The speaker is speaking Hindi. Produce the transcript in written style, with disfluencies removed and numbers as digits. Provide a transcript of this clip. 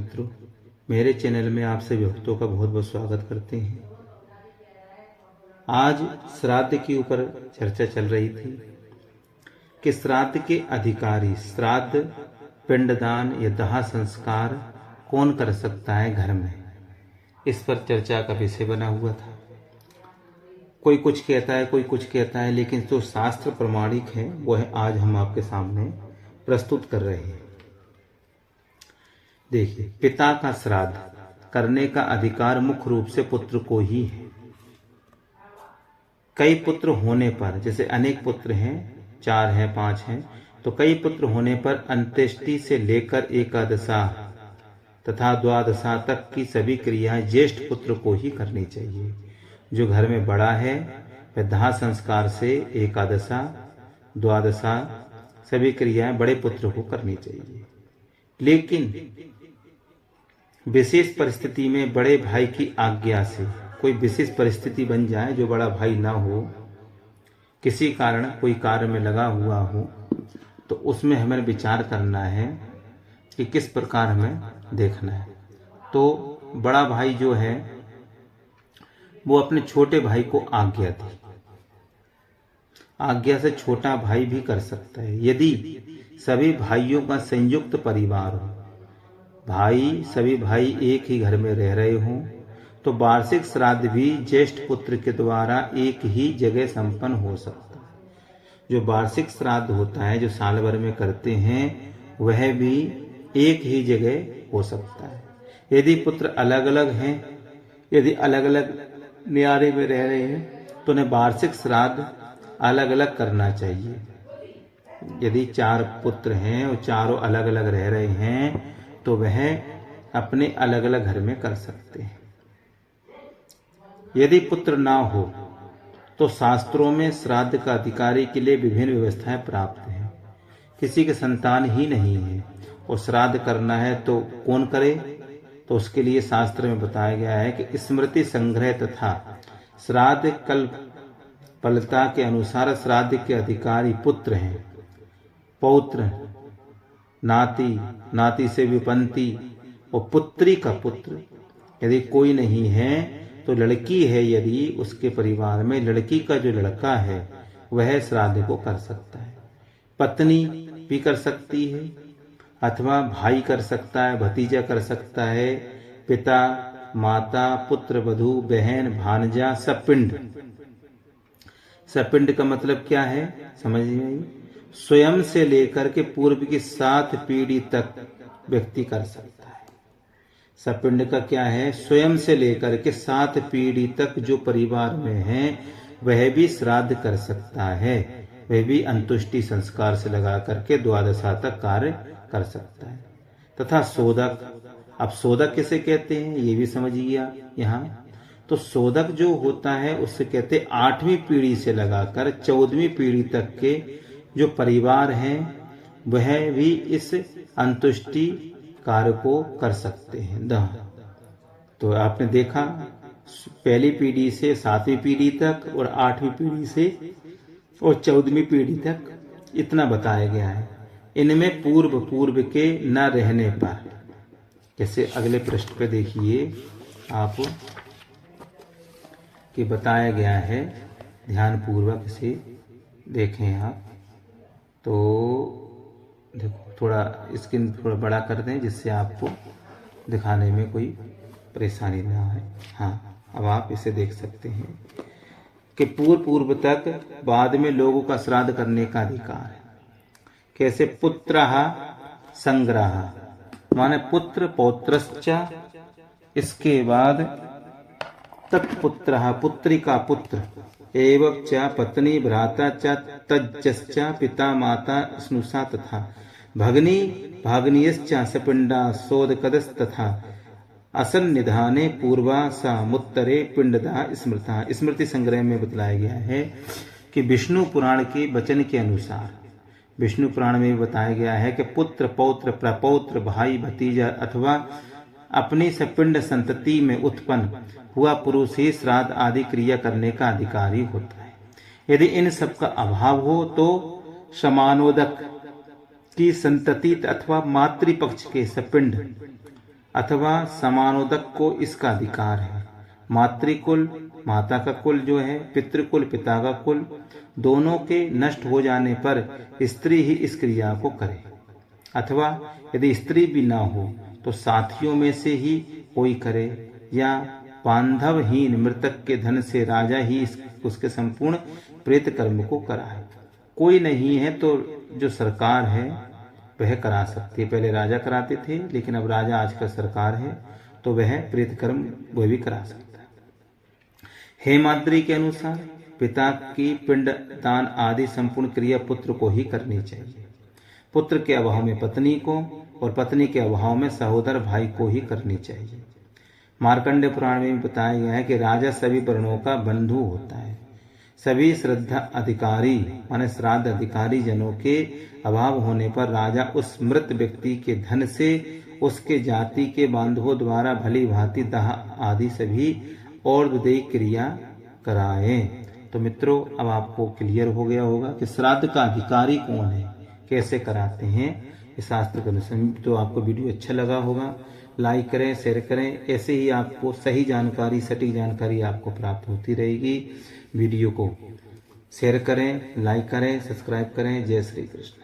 मित्रों, मेरे चैनल में आप सभी भक्तों का बहुत बहुत स्वागत करते हैं। आज श्राद्ध के ऊपर चर्चा चल रही थी कि श्राद्ध के अधिकारी, श्राद्ध, पिंडदान या दाह संस्कार कौन कर सकता है घर में। इस पर चर्चा का विषय बना हुआ था। कोई कुछ कहता है, कोई कुछ कहता है, लेकिन जो शास्त्र प्रमाणिक है वह आज हम आपके सामने प्रस्तुत कर रहे हैं। देखिए, पिता का श्राद्ध करने का अधिकार मुख्य रूप से पुत्र को ही है। कई पुत्र होने पर, जैसे अनेक पुत्र हैं, 4 हैं, 5 हैं, तो कई पुत्र होने पर अंत्येष्टि से लेकर एकादशा तथा द्वादशा तक की सभी क्रियाएं ज्येष्ठ पुत्र को ही करनी चाहिए। जो घर में बड़ा है वह दाह संस्कार से एकादशा, द्वादशा सभी क्रियाएं बड़े पुत्र को करनी चाहिए। लेकिन विशेष परिस्थिति में बड़े भाई की आज्ञा से, कोई विशेष परिस्थिति बन जाए जो बड़ा भाई ना हो, किसी कारण कोई कार्य में लगा हुआ हो, तो उसमें हमें विचार करना है कि किस प्रकार हमें देखना है। तो बड़ा भाई जो है वो अपने छोटे भाई को आज्ञा दी, आज्ञा से छोटा भाई भी कर सकता है। यदि सभी भाइयों का संयुक्त परिवार हो, सभी भाई एक ही घर में रह रहे हों, तो वार्षिक श्राद्ध भी ज्येष्ठ पुत्र के द्वारा एक ही जगह संपन्न हो सकता है। जो वार्षिक श्राद्ध होता है, जो साल भर में करते हैं, वह भी एक ही जगह हो सकता है। यदि पुत्र अलग अलग हैं, यदि अलग अलग न्यारे में रह रहे हैं, तो उन्हें वार्षिक श्राद्ध अलग अलग करना चाहिए। यदि 4 पुत्र हैं और चारों अलग अलग रह रहे हैं, तो वह अपने अलग अलग घर में कर सकते हैं। यदि पुत्र ना हो तो शास्त्रों में श्राद्ध का अधिकारी के लिए विभिन्न व्यवस्थाएं प्राप्त हैं। किसी के संतान ही नहीं है और श्राद्ध करना है तो कौन करे, तो उसके लिए शास्त्र में बताया गया है कि स्मृति संग्रह तथा श्राद्ध कल्पलता के अनुसार श्राद्ध के अधिकारी पुत्र हैं। पौत्र, नाती, नाती से विपंती और पुत्री का पुत्र। यदि कोई नहीं है तो लड़की है, यदि उसके परिवार में लड़की का जो लड़का है वह श्राद्ध को कर सकता है। पत्नी भी कर सकती है, अथवा भाई कर सकता है, भतीजा कर सकता है, पिता, माता, पुत्र, वधू, बहन, भांजा, सपिंड। सपिंड का मतलब क्या है समझ में आई? स्वयं से लेकर के पूर्व की 7 पीढ़ी तक व्यक्ति कर सकता है। सपिंड का क्या है? स्वयं से लेकर के 7 पीढ़ी तक जो परिवार में है वह भी श्राद्ध कर सकता है, वह भी अंतुष्टि संस्कार से लगा करके द्वादशा तक कार्य कर सकता है। तथा सोदक, अब सोदक किसे कहते हैं ये भी समझिए यहाँ। तो सोदक जो होता है उससे कहते हैं 8वीं पीढ़ी से लगाकर 14वीं पीढ़ी तक के जो परिवार हैं वह भी इस अंतुष्टि कार्य को कर सकते हैं। तो आपने देखा, पहली पीढ़ी से 7वीं पीढ़ी तक और 8वीं पीढ़ी से और 14वीं पीढ़ी तक इतना बताया गया है। इनमें पूर्व के न रहने पर, जैसे अगले पृष्ठ पे देखिए आप कि बताया गया है, ध्यान पूर्वक से देखें आप। तो देखो, थोड़ा स्क्रीन थोड़ा बड़ा कर दें जिससे आपको दिखाने में कोई परेशानी ना आए। हाँ, अब आप इसे देख सकते हैं कि पूर्व तक बाद में लोगों का श्राद्ध करने का अधिकार है। कैसे? पुत्रः संग्रह, माने पुत्र, पौत्रश्च, इसके बाद तत्पुत्रः, पुत्री का पुत्र, एवं च पत्नी, भ्राता च तज्जश्च, पिता, माता, स्नुषा तथा भगिनी, भाग्नियश्च सपिंडा सोदकदस्तथा असन्निधाने पूर्वा समुत्तरे पिंडदा स्मृता। स्मृति संग्रह में बतलाया गया है कि विष्णु पुराण के वचन के अनुसार, विष्णु पुराण में बताया गया है कि पुत्र, पौत्र, प्रपौत्र, भाई, भतीजा अथवा अपनी सपिंड संतति में उत्पन्न हुआ पुरुष ही श्राद्ध आदि क्रिया करने का अधिकारी होता है। यदि इन सब का अभाव हो तो समानोदक की संतति अथवा मातृपक्ष के सपिंड अथवा समानोदक को इसका अधिकार है। मातृकुल, माता का कुल जो है, पितृकुल, पिता का कुल, दोनों के नष्ट हो जाने पर स्त्री ही इस क्रिया को करे, अथवा यदि स्त्री भी ना हो तो साथियों में से ही कोई करे, या बांधवहीन मृतक के धन से राजा ही उसके संपूर्ण प्रेत कर्म को कराए। कोई नहीं है तो जो सरकार है वह करा सकती है। पहले राजा कराते थे, लेकिन अब राजा आजकल सरकार है तो वह प्रेत कर्म वह भी करा सकता है। हेमाद्रि के अनुसार पिता की पिंड दान आदि संपूर्ण क्रिया पुत्र को ही करनी चाहिए। पुत्र के अभाव में पत्नी को और पत्नी के अभाव में सहोदर भाई को ही करनी चाहिए। मार्कंडेय पुराण में बताया गया है कि राजा सभी वर्णों का बंधु होता है। सभी श्रद्धा अधिकारी माने श्राद्ध अधिकारी जनों के अभाव होने पर राजा उस मृत व्यक्ति के धन से उसके जाति के बांधवों द्वारा भली भांति दाह आदि सभी और विदेही क्रिया कराए। तो मित्रों, अब आपको क्लियर हो गया होगा कि श्राद्ध का अधिकारी कौन है, कैसे कराते हैं इस शास्त्र के अनुसार। तो आपको वीडियो अच्छा लगा होगा, लाइक करें, शेयर करें। ऐसे ही आपको सही जानकारी, सटीक जानकारी आपको प्राप्त होती रहेगी। वीडियो को शेयर करें, लाइक करें, सब्सक्राइब करें। जय श्री कृष्ण।